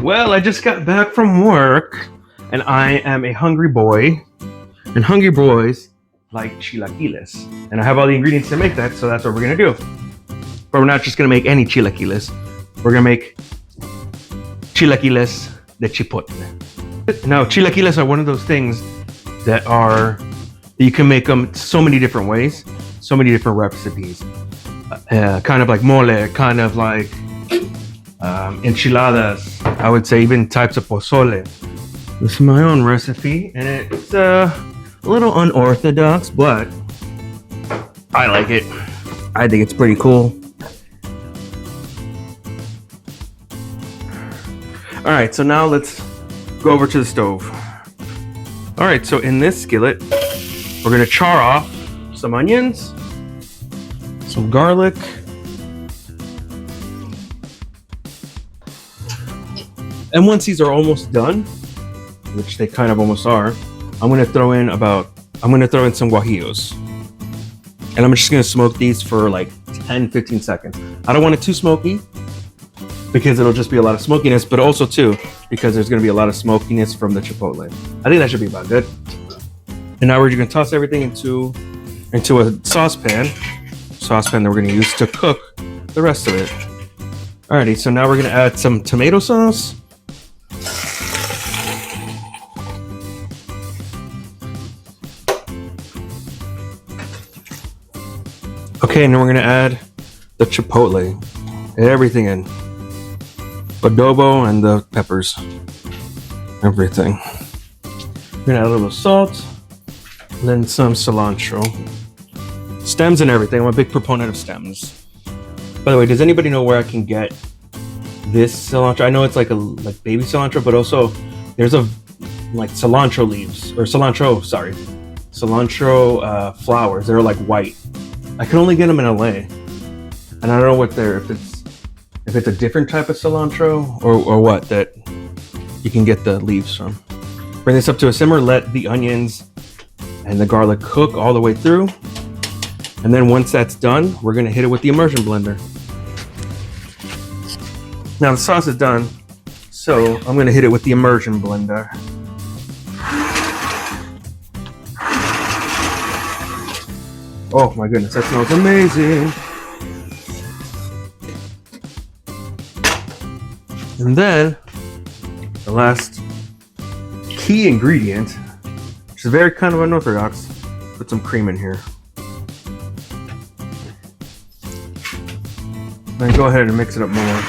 Well, I just got back from work and I am a hungry boy. And hungry boys like chilaquiles. And I have all the ingredients to make that, so that's what we're gonna do. But we're not just gonna make any chilaquiles. We're gonna make chilaquiles de chipotle. Now, chilaquiles are one of those things that you can make them so many different ways, so many different recipes. Kind of like mole, kind of like enchiladas. I would say even types of pozole. This is my own recipe, and it's a little unorthodox, but I like it. I think it's pretty cool. All right, so now let's go over to the stove. All right, so in this skillet, we're gonna char off some onions, some garlic, and once these are almost done, which they kind of almost are, I'm gonna throw in some guajillos. And I'm just gonna smoke these for like 10-15 seconds. I don't want it too smoky because it'll just be a lot of smokiness, but also too, because there's gonna be a lot of smokiness from the chipotle. I think that should be about good. And now we're just gonna toss everything into a saucepan that we're gonna use to cook the rest of it. Alrighty, so now we're gonna add some tomato sauce. Okay, and then we're gonna add the chipotle, everything in, adobo and the peppers, everything. We're gonna add a little salt, and then some cilantro, stems and everything. I'm a big proponent of stems. By the way, does anybody know where I can get this cilantro? I know it's like baby cilantro, but also there's like cilantro leaves or cilantro flowers. They're like white. I can only get them in LA, and I don't know what if it's a different type of cilantro or what that you can get the leaves from. Bring this up to a simmer. Let the onions and the garlic cook all the way through, and then once that's done, we're gonna hit it with the immersion blender. Now the sauce is done, so I'm gonna hit it with the immersion blender. Oh my goodness, that smells amazing. And then the last key ingredient, which is very kind of unorthodox, put some cream in here. Then go ahead and mix it up more.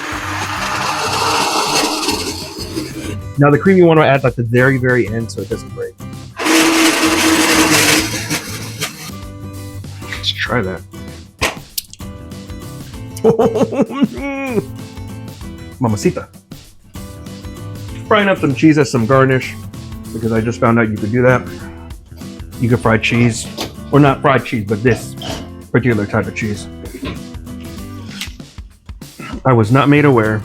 Now the cream you want to add at the very, very end so it doesn't break. Let's try that. Mamacita. Frying up some cheese as some garnish, because I just found out you could do that. You could fry cheese, or not fried cheese, but this particular type of cheese. I was not made aware.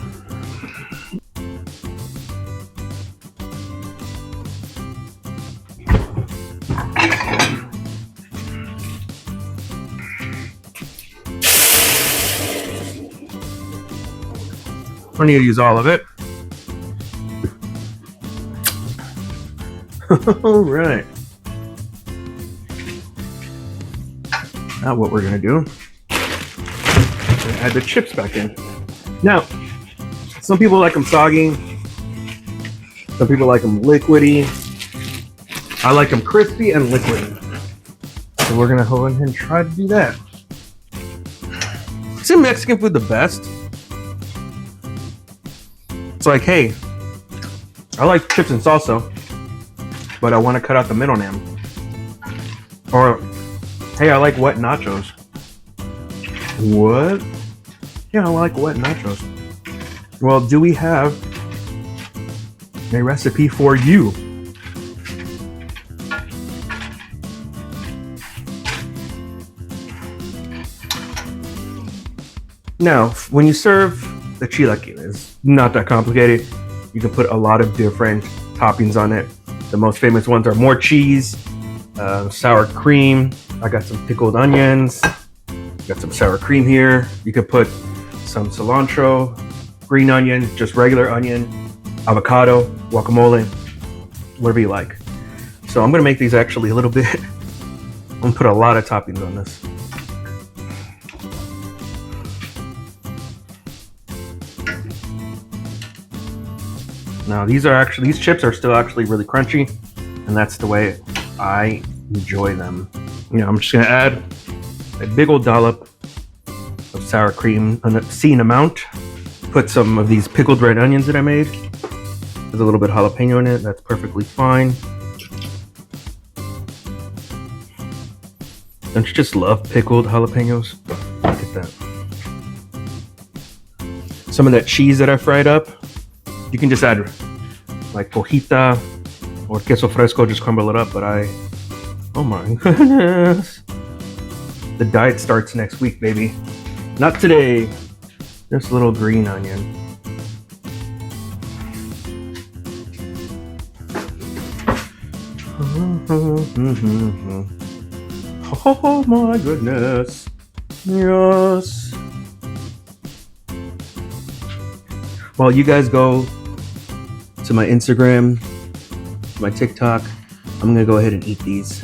I need to use all of it. All right. Now what we're gonna do, we're gonna add the chips back in. Now, some people like them soggy. Some people like them liquidy. I like them crispy and liquidy. So we're gonna go ahead and try to do that. Isn't Mexican food the best? It's like, hey, I like chips and salsa, but I want to cut out the middleman. Or, hey, I like wet nachos. What? Yeah, I like wet nachos. Well, do we have a recipe for you? Now, when you serve the chilaquiles, not that complicated. You can put a lot of different toppings on it. The most famous ones are more cheese, sour cream. I got some pickled onions. Got some sour cream here. You could put some cilantro, green onion, just regular onion, avocado, guacamole, whatever you like. So I'm gonna make these actually a little bit. I'm gonna put a lot of toppings on this. Now these chips are still actually really crunchy, and that's the way I enjoy them. I'm just gonna add a big old dollop of sour cream, an obscene amount. Put some of these pickled red onions that I made. There's a little bit of jalapeno in it. That's perfectly fine. Don't you just love pickled jalapenos? Look at that. Some of that cheese that I fried up, you can just add like hojita or queso fresco, just crumble it up. But oh my goodness. The diet starts next week, baby. Not today. Just a little green onion. Oh my goodness. Yes. Well, you guys go to my Instagram, my TikTok. I'm gonna go ahead and eat these.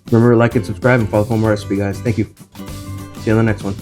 Remember to like and subscribe and follow for more recipe, guys. Thank you. See you on the next one.